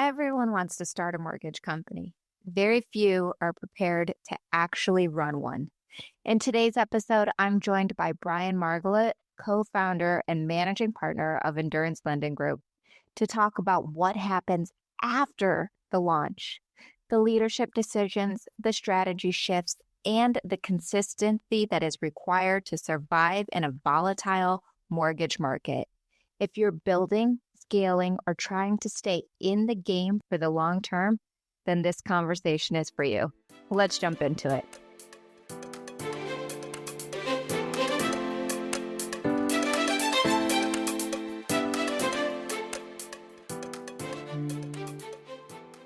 Everyone wants to start a mortgage company. Very few are prepared to actually run one. In today's episode, I'm joined by Brian Margolit, co-founder and managing partner of Endurance Lending Group, to talk about what happens after the launch, the leadership decisions, the strategy shifts, and the consistency that is required to survive in a volatile mortgage market. If you're building, scaling, or trying to stay in the game for the long term, then this conversation is for you. Let's jump into it.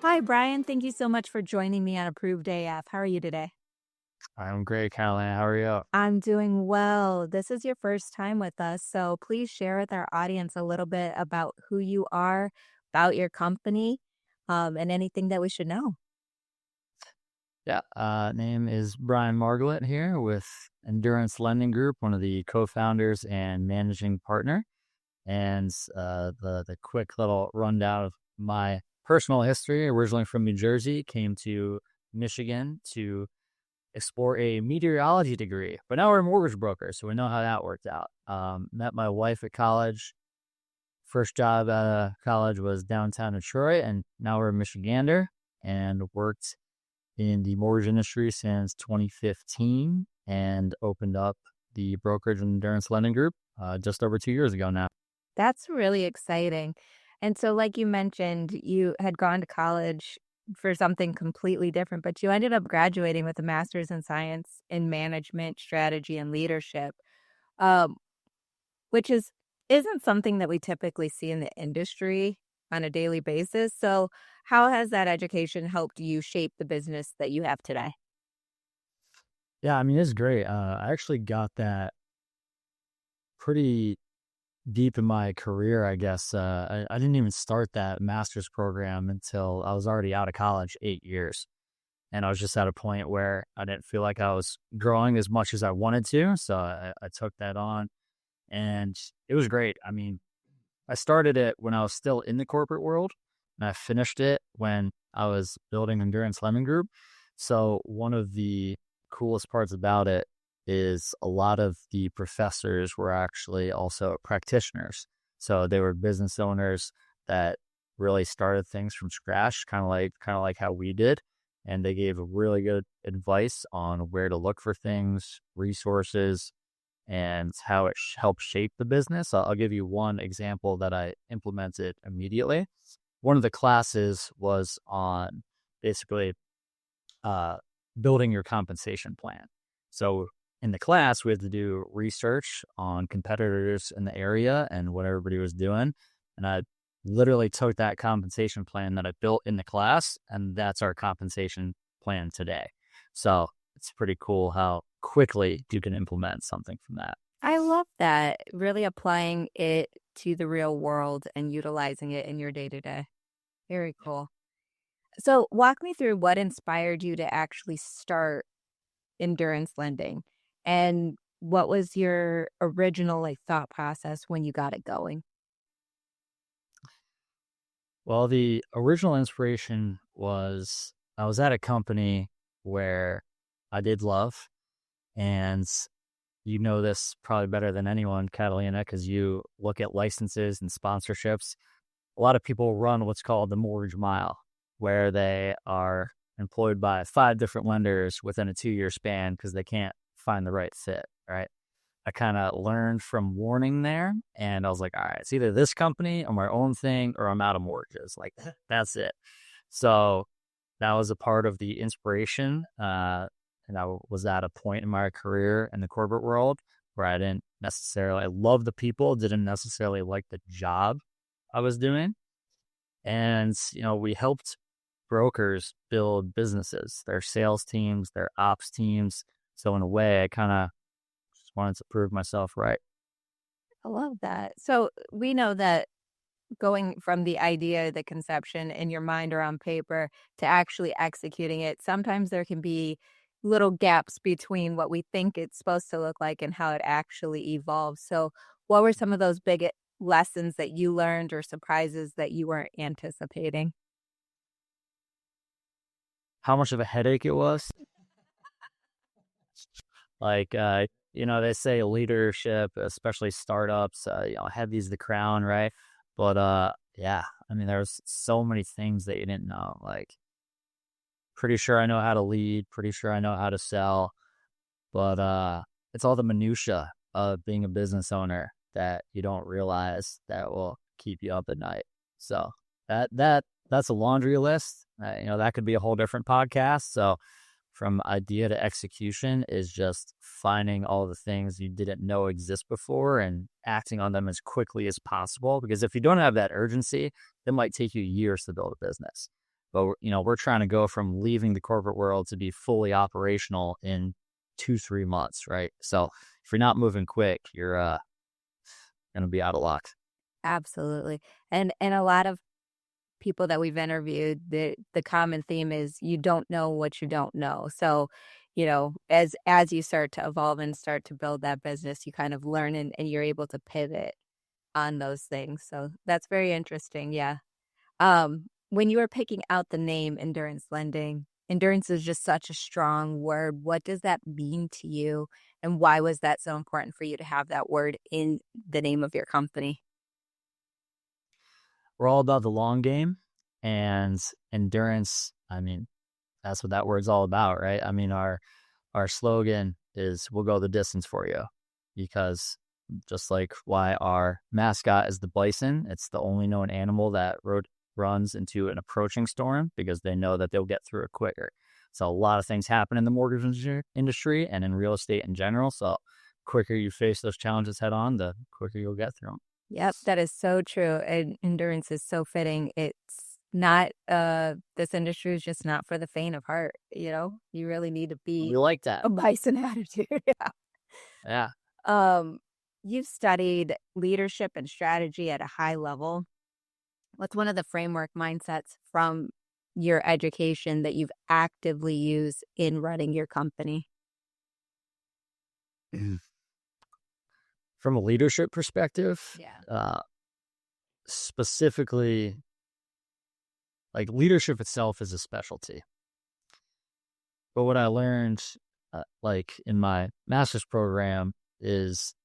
Hi, Brian. Thank you so much for joining me on Approved AF. How are you today? I'm great, Catalina. How are you? I'm doing well. This is your first time with us, so please share with our audience a little bit about who you are, about your company, and anything that we should know. Yeah, name is Brian Margolit here with Endurance Lending Group, one of the co-founders and managing partner. And the quick little rundown of my personal history, originally from New Jersey, came to Michigan to explore a meteorology degree, but now we're a mortgage broker, so we know how that worked out. Met my wife at college. First job out of college was downtown Detroit, and now we're a Michigander, and worked in the mortgage industry since 2015 and opened up the Brokerage and Endurance Lending Group just over 2 years ago now. That's really exciting. And so, like you mentioned, you had gone to college for something completely different, but you ended up graduating with a master's in science in management, strategy, and leadership, um, which isn't something that we typically see in the industry on a daily basis. So, how has that education helped you shape the business that you have today? Yeah, I mean, it's great. I actually got that pretty deep in my career, I guess. I didn't even start that master's program until I was already out of college 8 years. And I was just at a point where I didn't feel like I was growing as much as I wanted to. So I took that on, and it was great. I mean, I started it when I was still in the corporate world, and I finished it when I was building Endurance Lending Group. So one of the coolest parts about it is a lot of the professors were actually also practitioners. So they were business owners that really started things from scratch, kind of like how we did. And they gave really good advice on where to look for things, resources, and how it helped shape the business. I'll give you one example that I implemented immediately. One of the classes was on basically uh, building your compensation plan. So in the class, we had to do research on competitors in the area and what everybody was doing. And I literally took that compensation plan that I built in the class, and that's our compensation plan today. So it's pretty cool how quickly you can implement something from that. I love that. Really applying it to the real world and utilizing it in your day to day. Very cool. So, walk me through what inspired you to actually start endurance lending, and what was your original thought process when you got it going? Well, the original inspiration was I was at a company where I did love, and you know this probably better than anyone, Catalina, because you look at licenses and sponsorships. A lot of people run what's called the mortgage mile, where they are employed by 5 different lenders within a 2 year span because they can't find the right fit, right? I kind of learned from warning there, and I was like, all right, it's either this company or my own thing, or I'm out of mortgages. Like, that's it. So that was a part of the inspiration. And I was at a point in my career in the corporate world where I love the people, didn't necessarily like the job I was doing. And, we helped brokers build businesses, their sales teams, their ops teams. So in a way, I kind of just wanted to prove myself right. I love that. So, we know that going from the idea, the conception in your mind or on paper to actually executing it, sometimes there can be little gaps between what we think it's supposed to look like and how it actually evolves. So, what were some of those big lessons that you learned or surprises that you weren't anticipating? how much of a headache it was. Like, they say leadership, especially startups, heavy's the crown, right? But yeah, I mean, there's so many things that you didn't know. Like, pretty sure I know how to lead, pretty sure I know how to sell, but it's all the minutia of being a business owner that you don't realize that will keep you up at night. So that's a laundry list. That could be a whole different podcast. So from idea to execution is just finding all the things you didn't know exist before and acting on them as quickly as possible. Because if you don't have that urgency, it might take you years to build a business. But we're trying to go from leaving the corporate world to be fully operational in 2-3 months, right? So if you're not moving quick, you're gonna be out of luck. Absolutely. And a lot of people that we've interviewed, the common theme is you don't know what you don't know. So, as you start to evolve and start to build that business, you kind of learn and you're able to pivot on those things. So that's very interesting. Yeah. When you were picking out the name endurance lending, endurance is just such a strong word. What does that mean to you? And why was that so important for you to have that word in the name of your company? We're all about the long game, and endurance. I mean, that's what that word's all about, right? I mean, our slogan is "We'll go the distance for you," because just like why our mascot is the bison, it's the only known animal that runs into an approaching storm because they know that they'll get through it quicker. So a lot of things happen in the mortgage industry and in real estate in general. So quicker you face those challenges head on, the quicker you'll get through them. Yep, that is so true, and endurance is so fitting. It's not, this industry is just not for the faint of heart, you know? You really need to We be like that. a bison attitude, yeah. Yeah. Um, you've studied leadership and strategy at a high level. What's one of the framework mindsets from your education that you've actively used in running your company? From a leadership perspective, Yeah. uh, specifically, like leadership itself is a specialty. But what I learned, like in my master's program, is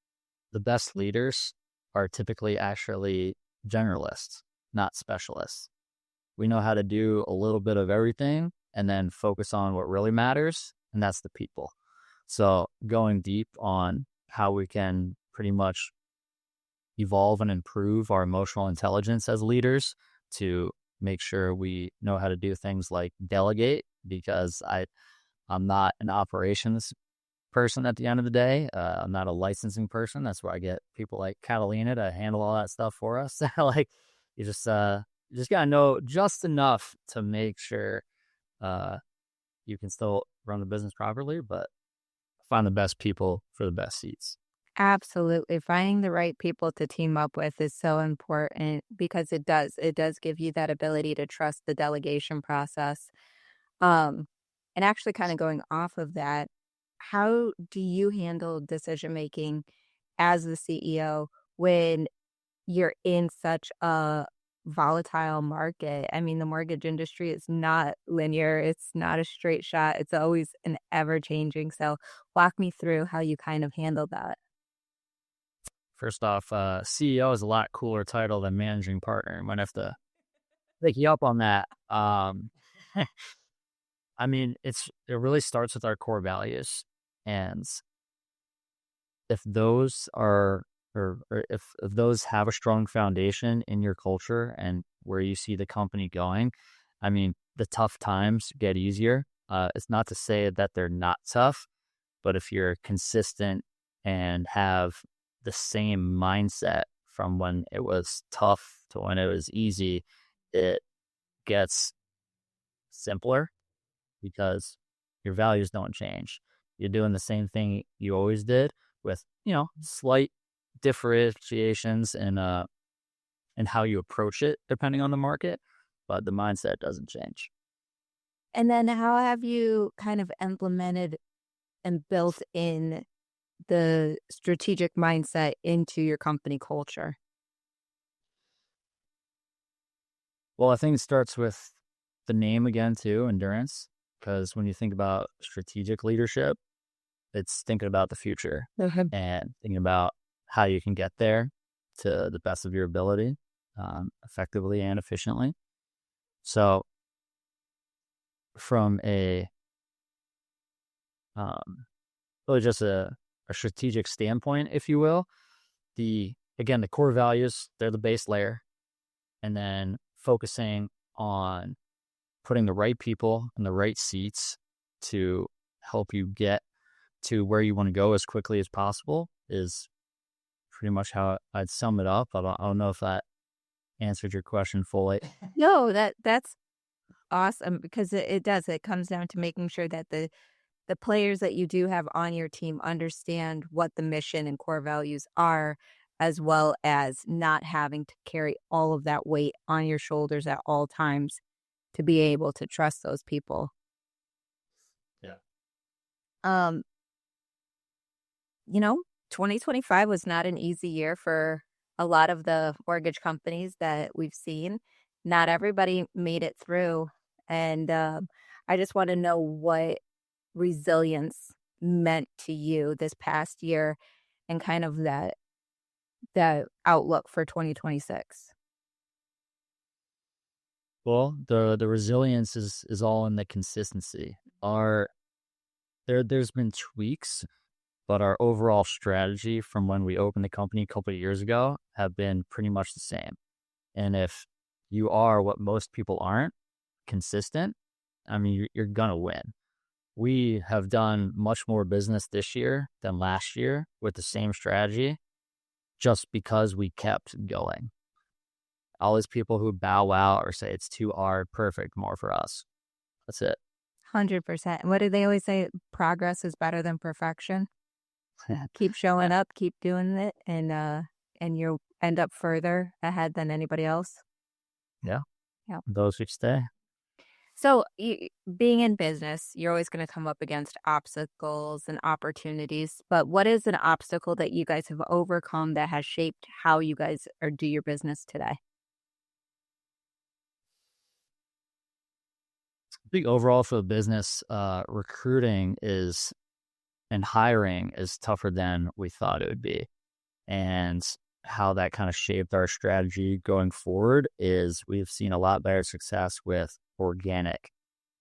the best leaders are typically actually generalists, not specialists. We know how to do a little bit of everything and then focus on what really matters, and that's the people. So going deep on how we can pretty much evolve and improve our emotional intelligence as leaders to make sure we know how to do things like delegate, because I'm not an operations person at the end of the day. I'm not a licensing person. That's where I get people like Catalina to handle all that stuff for us. Like you just gotta know just enough to make sure you can still run the business properly, but find the best people for the best seats. Absolutely. Finding the right people to team up with is so important because it does give you that ability to trust the delegation process. Um, and actually kind of going off of that, how do you handle decision making as the CEO when you're in such a volatile market? I mean, the mortgage industry is not linear. It's not a straight shot. It's always an ever changing. So walk me through how you kind of handle that. First off, CEO is a lot cooler title than managing partner. Might have to pick you up on that. I mean, it really starts with our core values, and if those are or if those have a strong foundation in your culture and where you see the company going, I mean, the tough times get easier. It's not to say that they're not tough, but if you're consistent and have the same mindset from when it was tough to when it was easy, it gets simpler because your values don't change. You're doing the same thing you always did with, slight differentiations in how you approach it depending on the market, but the mindset doesn't change. And then how have you kind of implemented and built in the strategic mindset into your company culture? Well, I think it starts with the name again too, endurance. because when you think about strategic leadership, it's thinking about the future and thinking about how you can get there to the best of your ability, effectively and efficiently. So from a really just a strategic standpoint, if you will, the core values, they're the base layer, and then focusing on putting the right people in the right seats to help you get to where you want to go as quickly as possible is pretty much how I'd sum it up. I don't know if that answered your question fully. No, that's awesome because it does. It comes down to making sure that the players that you do have on your team understand what the mission and core values are, as well as not having to carry all of that weight on your shoulders at all times to be able to trust those people. Yeah. Um, you know, 2025 was not an easy year for a lot of the mortgage companies that we've seen. Not everybody made it through. And I just want to know what resilience meant to you this past year and kind of that outlook for 2026. Well, the resilience is all in the consistency. There's been tweaks, but our overall strategy from when we opened the company a couple of years ago have been pretty much the same. And if you are what most people aren't, consistent, I mean, you're gonna win. We have done much more business this year than last year with the same strategy, just because we kept going. All these people who bow out or say it's too hard, perfect, more for us. That's it. 100%. What do they always say? Progress is better than perfection. Keep showing up, keep doing it, and you'll end up further ahead than anybody else. Yeah. Yeah. Those who stay. So, being in business, you're always going to come up against obstacles and opportunities. But what is an obstacle that you guys have overcome that has shaped how you guys do your business today? I think overall for the business, recruiting and hiring is tougher than we thought it would be. And how that kind of shaped our strategy going forward is we've seen a lot better success with organic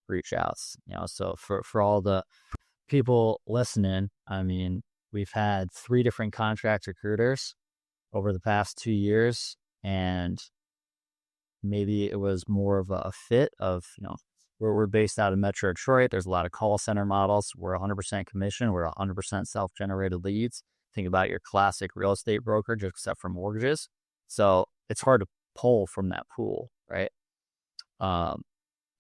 reach outs. So for all the people listening, I mean, we've had 3 different contract recruiters over the past 2 years, and maybe it was more of a fit of, we're based out of Metro Detroit. There's a lot of call center models. We're 100% commission. We're 100% self-generated leads. Think about your classic real estate brokerage, except for mortgages. So it's hard to pull from that pool, right?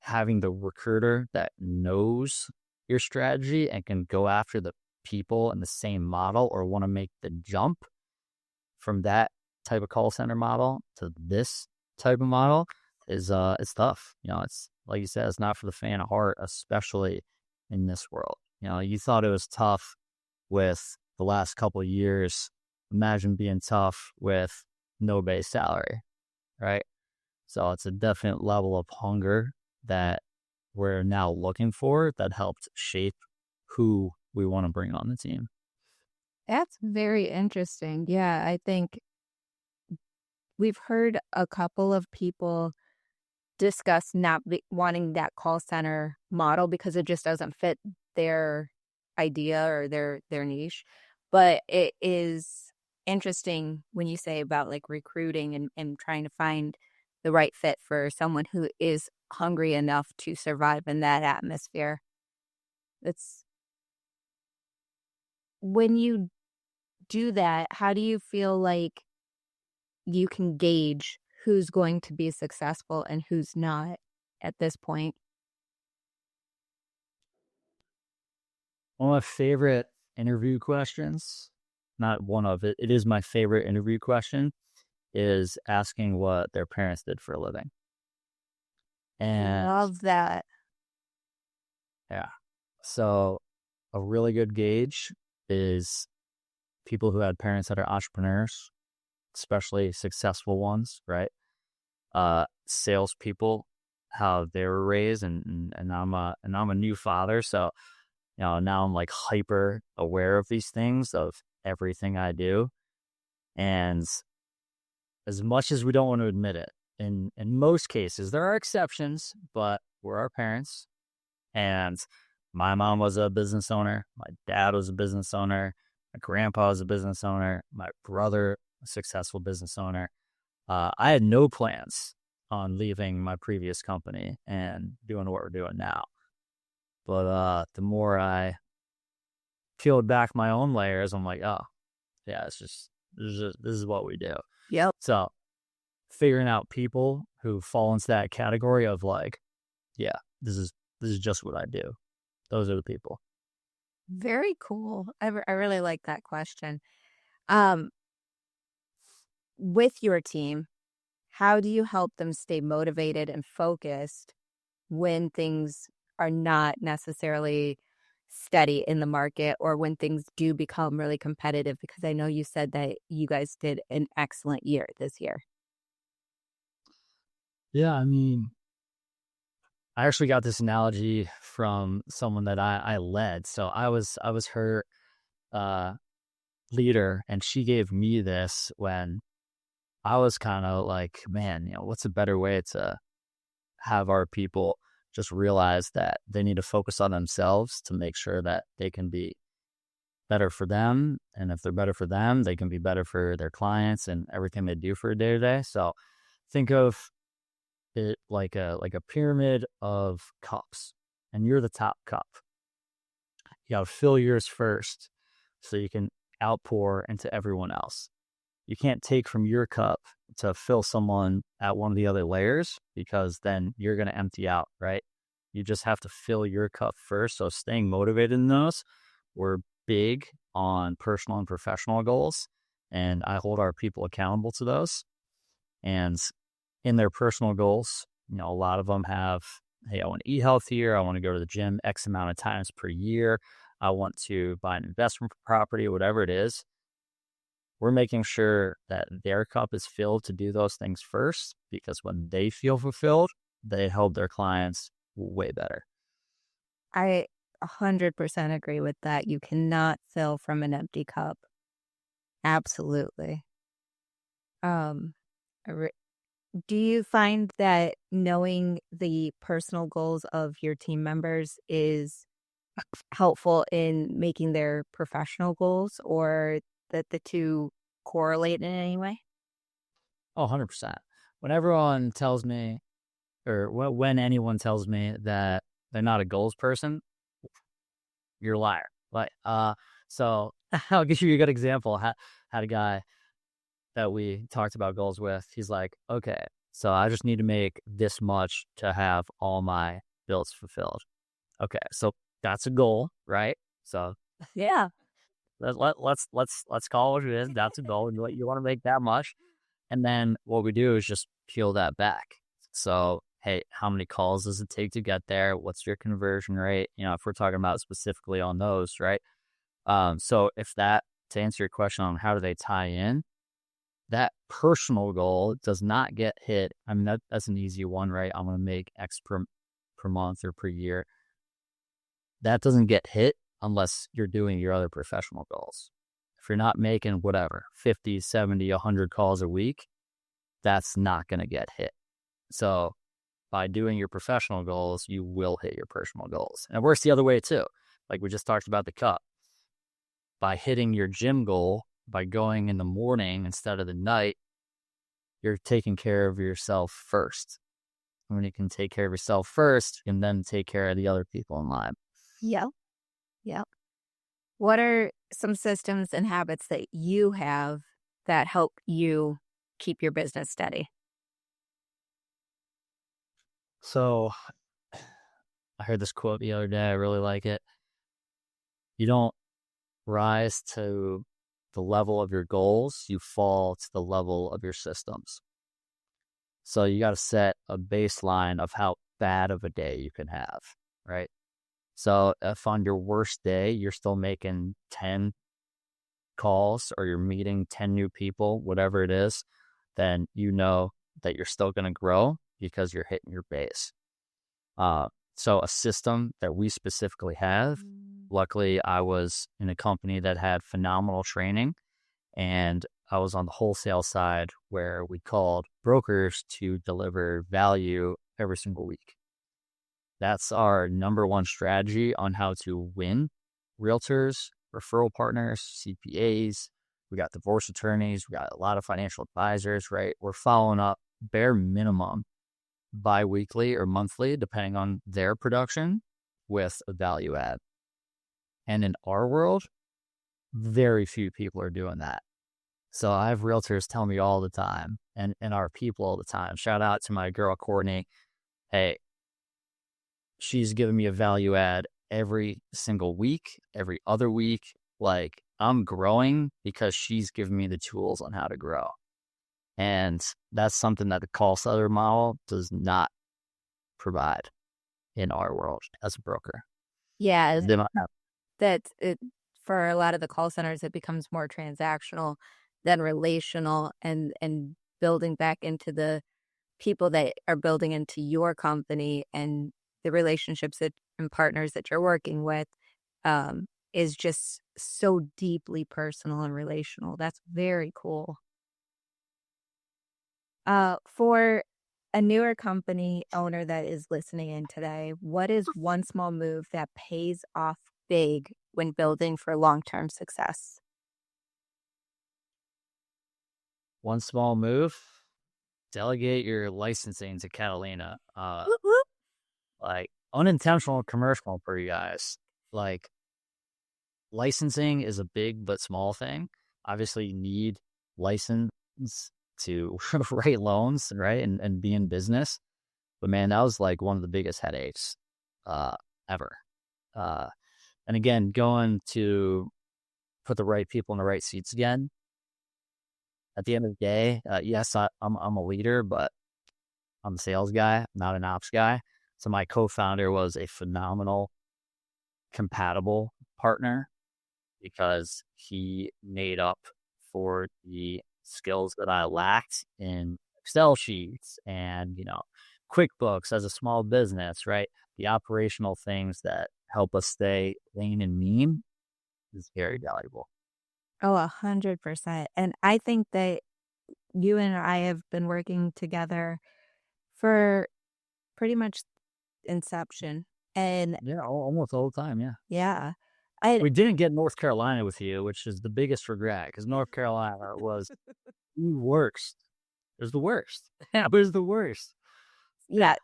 Having the recruiter that knows your strategy and can go after the people in the same model or want to make the jump from that type of call center model to this type of model is it's tough. It's like you said, it's not for the faint of heart, especially in this world. You thought it was tough with the last couple of years. Imagine being tough with no base salary, right? So it's a definite level of hunger that we're now looking for that helped shape who we want to bring on the team. That's very interesting. Yeah, I think we've heard a couple of people discuss not wanting that call center model because it just doesn't fit their idea or their niche. But it is interesting when you say about like recruiting and trying to find the right fit for someone who is hungry enough to survive in that atmosphere. It's when you do that, how do you feel like you can gauge who's going to be successful and who's not at this point? One of my favorite interview questions, not one of it, it is my favorite interview question, is asking what their parents did for a living. And Love that. yeah, so a really good gauge is people who had parents that are entrepreneurs, especially successful ones, right? Salespeople how they were raised, and I'm a new father, so now I'm like hyper aware of these things, of everything I do. And as much as we don't want to admit it, in most cases, there are exceptions, but we're our parents. And my mom was a business owner. My dad was a business owner. My grandpa was a business owner. My brother, a successful business owner. I had no plans on leaving my previous company and doing what we're doing now. But the more I peeled back my own layers, I'm like, oh, yeah, this is what we do. Yep. So figuring out people who fall into that category of like, yeah, this is just what I do. Those are the people. Very cool. I really like that question. Um, with your team, how do you help them stay motivated and focused when things are not necessarily steady in the market or when things do become really competitive? Because I know you said that you guys did an excellent year this year. Yeah, I mean, I actually got this analogy from someone that I led. So I was her uh, leader, and she gave me this when I was kind of like, man, what's a better way to have our people just realize that they need to focus on themselves to make sure that they can be better for them. And if they're better for them, they can be better for their clients and everything they do for a day to day. So think of it like a pyramid of cups, and you're the top cup. You got to fill yours first so you can outpour into everyone else. You can't take from your cup to fill someone at one of the other layers, because then you're going to empty out, right? You just have to fill your cup first. So staying motivated in those, we're big on personal and professional goals, and I hold our people accountable to those. And in their personal goals, a lot of them have, hey, I want to eat healthier. I want to go to the gym X amount of times per year. I want to buy an investment property, whatever it is. We're making sure that their cup is filled to do those things first, because when they feel fulfilled, they help their clients way better. I 100% agree with that. You cannot fill from an empty cup. Absolutely. Um, I re- do you find that knowing the personal goals of your team members is helpful in making their professional goals, or that the two correlate in any way? Oh, 100%. When everyone tells me, or when anyone tells me that they're not a goals person, you're a liar. So I'll give you a good example. Had a guy that we talked about goals with. He's like, okay, so I just need to make this much to have all my bills fulfilled. Okay, so that's a goal, right? So Yeah. let's call it what it is. That's a goal. You want to make that much, and then what we do is just peel that back. So hey, how many calls does it take to get there? What's your conversion rate? If we're talking about specifically on those, right? So if that, to answer your question on how do they tie in, that personal goal does not get hit. I mean, that's an easy one, right? I'm going to make X per month or per year. That doesn't get hit unless you're doing your other professional goals. If you're not making whatever, 50, 70, 100 calls a week, that's not going to get hit. So by doing your professional goals, you will hit your personal goals. And it works the other way too. Like we just talked about the cup. By hitting your gym goal, by going in the morning instead of the night, you're taking care of yourself first. When you can take care of yourself first, you can then take care of the other people in line. Yep. Yep. What are some systems and habits that you have that help you keep your business steady? So I heard this quote the other day. I really like it. You don't rise to the level of your goals, you fall to the level of your systems. So you got to set a baseline of how bad of a day you can have, right? So if on your worst day, you're still making 10 calls or you're meeting 10 new people, whatever it is, then you know that you're still going to grow because you're hitting your base. So a system that we specifically have, luckily I was in a company that had phenomenal training, and I was on the wholesale side where we called brokers to deliver value every single week. That's our number one strategy on how to win realtors, referral partners, CPAs. We got divorce attorneys. We got a lot of financial advisors, right? We're following up bare minimum bi-weekly or monthly, depending on their production, with a value add. And in our world, very few people are doing that. So I have realtors tell me all the time, and our people all the time. Shout out to my girl, Courtney. Hey, she's giving me a value add every single week, every other week. Like, I'm growing because she's giving me the tools on how to grow. And that's something that the call center model does not provide in our world as a broker. Yeah, They might- that it for a lot of the call centers, it becomes more transactional than relational, and building back into the people that are building into your company and the relationships that and partners that you're working with is just so deeply personal and relational. That's very cool. For a newer company owner that is listening in today, what is one small move that pays off big when building for long-term success? One small move, delegate your licensing to Catalina. Whoop, whoop. Like, unintentional commercial for you guys. Like, licensing is a big but small thing. Obviously, you need license to write loans, right? And be in business. But man, that was like one of the biggest headaches ever. And again, going to put the right people in the right seats again. At the end of the day, yes, I'm a leader, but I'm a sales guy, not an ops guy. So my co-founder was a phenomenal, compatible partner because he made up for the skills that I lacked in Excel sheets and, QuickBooks as a small business, right? The operational things that help us stay lean and mean is very valuable. Oh, 100%. And I think that you and I have been working together for pretty much inception. And Yeah, almost all the time. Yeah. yeah, I We didn't get North Carolina with you, which is the biggest regret because North Carolina was the worst. It was the worst. It was the worst. yeah,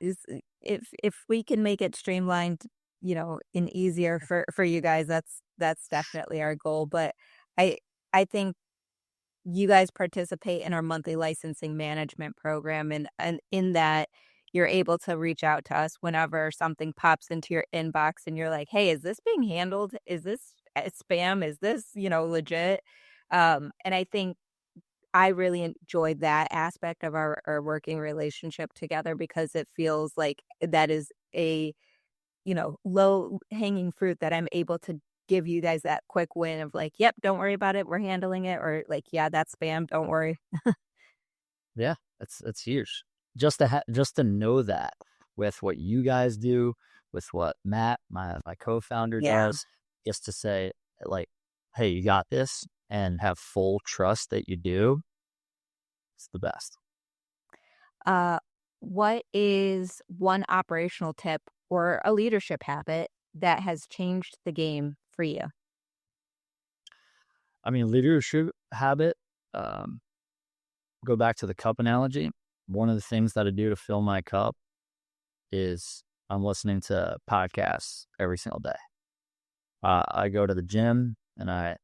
if we can make it streamlined, and easier for you guys, that's definitely our goal. But I I think you guys participate in our monthly licensing management program, and in that you're able to reach out to us whenever something pops into your inbox and you're like, "Hey, is this being handled? Is this spam? Is this, legit?" And I think I really enjoyed that aspect of our working relationship together because it feels like that is a, low hanging fruit that I'm able to give you guys that quick win of like, "Yep, don't worry about it. We're handling it," or like, "Yeah, that's spam. Don't worry." Yeah, that's huge. Just to know that with what you guys do, with what Matt, my co-founder, Yeah. does, just to say like, hey, you got this, and have full trust that you do. It's the best. Uh, what is one operational tip or a leadership habit that has changed the game for you? I mean, leadership habit. Um, Go back to the cup analogy. One of the things that I do to fill my cup is I'm listening to podcasts every single day. I go to the gym and I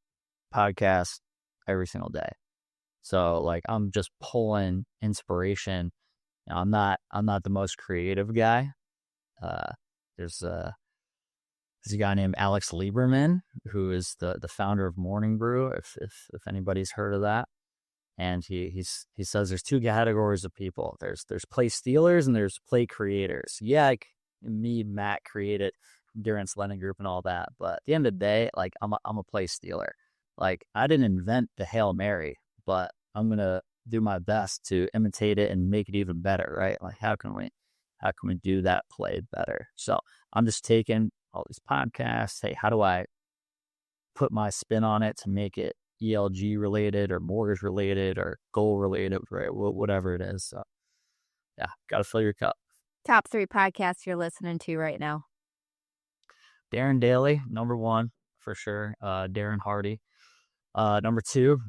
podcast every single day. So like I'm just pulling inspiration. I'm not the most creative guy. Uh, there's a guy named Alex Lieberman who is the founder of Morning Brew. If anybody's heard of that. And he says there's two categories of people. There's play stealers and there's play creators. Yeah, like me, Matt created Endurance Lending Group and all that. But at the end of the day, like I'm a play stealer. Like I didn't invent the Hail Mary, but I'm gonna do my best to imitate it and make it even better, right? Like how can we? How can we do that play better? So I'm just taking all these podcasts. Hey, how do I put my spin on it to make it ELG related or mortgage related or goal related, right? Whatever it is. So yeah, got to fill your cup. Top 3 podcasts you're listening to right now. Darren Daly, number 1 for sure. Darren Hardy. Number 2,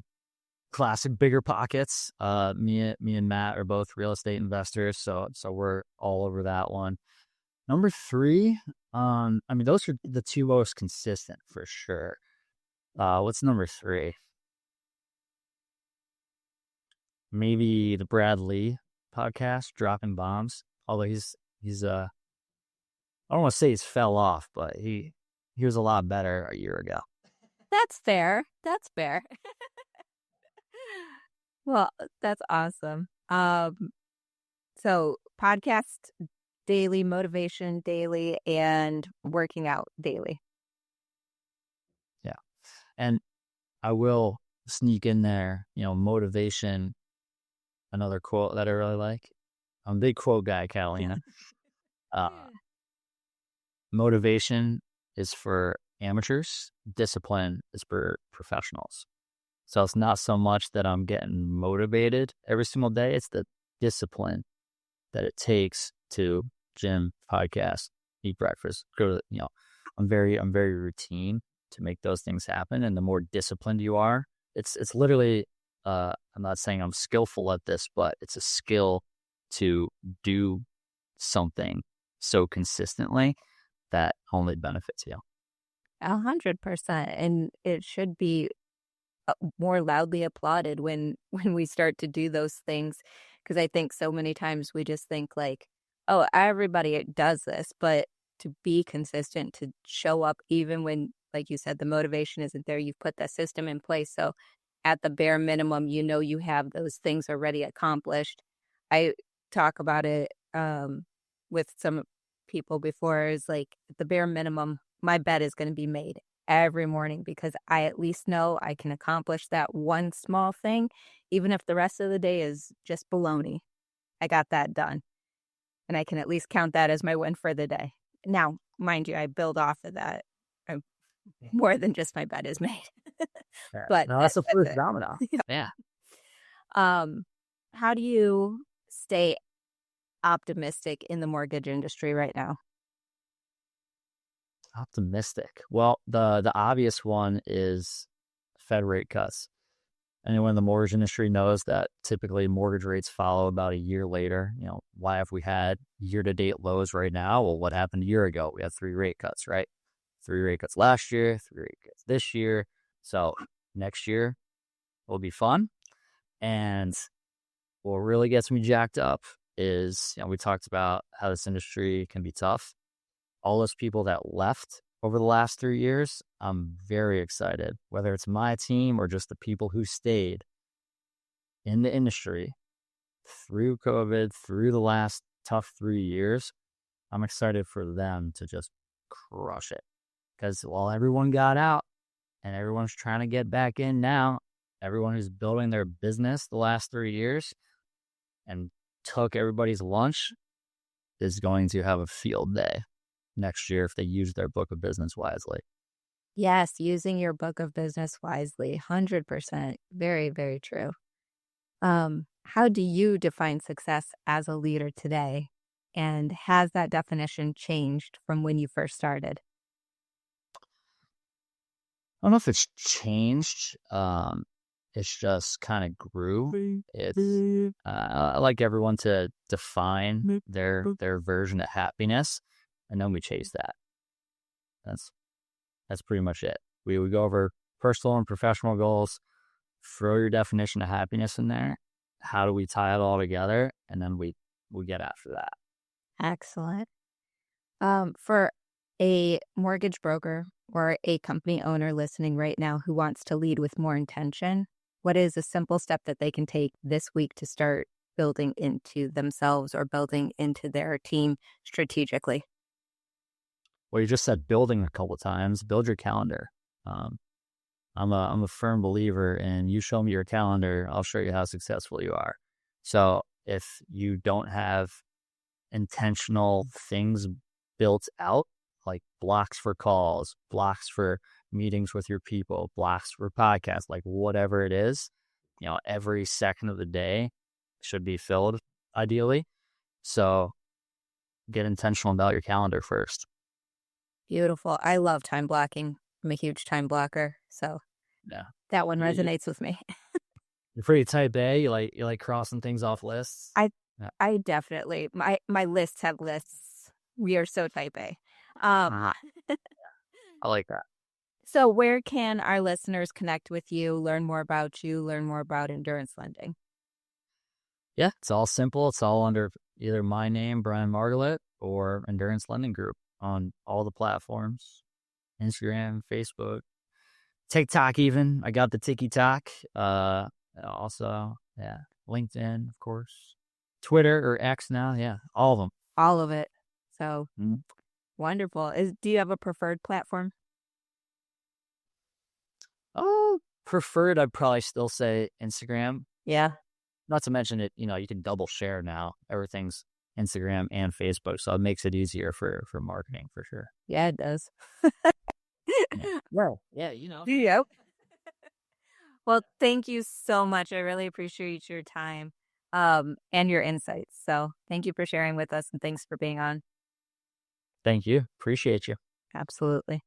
classic Bigger Pockets. Me and Matt are both real estate investors, so we're all over that one. Number 3, I mean, those are the 2 most consistent for sure. What's number 3? Maybe the Brad Lee podcast, Dropping Bombs. Although he's I don't want to say he's fell off, but he was a lot better a year ago. That's fair. That's fair. Well, that's awesome. So podcast daily, motivation daily, and working out daily. Yeah. And I will sneak in there, motivation, another quote that I really like. I'm a big quote guy, Catalina. Motivation is for amateurs. Discipline is for professionals. So it's not so much that I'm getting motivated every single day. It's the discipline that it takes to gym, podcast, eat breakfast, go to, I'm very routine to make those things happen. And the more disciplined you are, it's literally, I'm not saying I'm skillful at this, but it's a skill to do something so consistently that only benefits you. 100%. And it should be more loudly applauded when we start to do those things, because I think so many times we just think like, oh, everybody does this, but to be consistent, to show up even when, like you said, the motivation isn't there, you've put that system in place. So at the bare minimum, you have those things already accomplished. I talk about it with some people before, is like at the bare minimum, my bed is going to be made every morning because I at least know I can accomplish that one small thing, even if the rest of the day is just baloney. I got that done. And I can at least count that as my win for the day. Now, mind you, I build off of that. More than just my bed is made. But no, that's the first domino. Yeah. How do you stay optimistic in the mortgage industry right now? Optimistic. Well, the obvious one is Fed rate cuts. Anyone in the mortgage industry knows that typically mortgage rates follow about a year later. Why have we had year-to-date lows right now? Well, what happened a year ago? We had 3 rate cuts, right? 3 rate cuts last year, 3 rate cuts this year. So next year will be fun. And what really gets me jacked up is, we talked about how this industry can be tough. All those people that left over the last 3 years, I'm very excited, whether it's my team or just the people who stayed in the industry through COVID, through the last tough 3 years. I'm excited for them to just crush it. Because while everyone got out and everyone's trying to get back in now, everyone who's building their business the last 3 years and took everybody's lunch is going to have a field day next year if they use their book of business wisely. Yes, using your book of business wisely, 100%. Very, very true. How do you define success as a leader today? And has that definition changed from when you first started? I don't know if it's changed. It's just kind of grew. It's I like everyone to define their version of happiness, and then we chase that. That's pretty much it. We go over personal and professional goals, throw your definition of happiness in there. How do we tie it all together? And then we get after that. Excellent. For a mortgage broker or a company owner listening right now who wants to lead with more intention, what is a simple step that they can take this week to start building into themselves or building into their team strategically? Well, you just said building a couple of times. Build your calendar. I'm a firm believer in you show me your calendar, I'll show you how successful you are. So if you don't have intentional things built out, like blocks for calls, blocks for meetings with your people, blocks for podcasts, like whatever it is, every second of the day should be filled ideally. So get intentional about your calendar first. Beautiful. I love time blocking. I'm a huge time blocker. So Yeah. that one resonates with me. You're pretty type A. You like crossing things off lists. I definitely, my lists have lists. We are so type A. I like that. So where can our listeners connect with you, learn more about you, learn more about endurance lending? Yeah, it's all simple. It's all under either my name, Brian Margolit, or Endurance Lending Group on all the platforms, Instagram, Facebook, TikTok even. I got the TikTok. Also, yeah, LinkedIn, of course. Twitter or X now. Yeah, all of them. All of it. So wonderful. Do you have a preferred platform? Oh, preferred, I'd probably still say Instagram. Yeah. Not to mention it, you can double share now. Everything's Instagram and Facebook, so it makes it easier for marketing for sure. Yeah, it does. Well, yeah, Yep. Well, thank you so much. I really appreciate your time and your insights. So thank you for sharing with us and thanks for being on. Thank you. Appreciate you. Absolutely.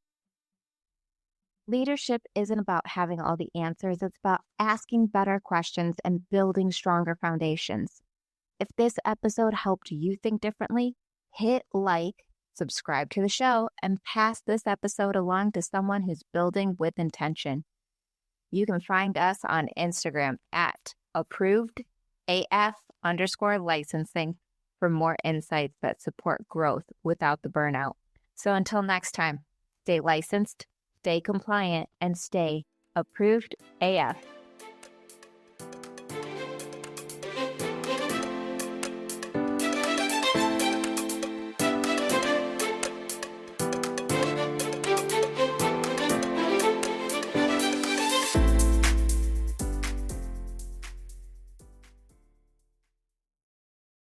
Leadership isn't about having all the answers. It's about asking better questions and building stronger foundations. If this episode helped you think differently, hit like, subscribe to the show, and pass this episode along to someone who's building with intention. You can find us on Instagram at ApprovedAF_licensing for more insights that support growth without the burnout. So until next time, stay licensed, stay compliant, and stay approved AF.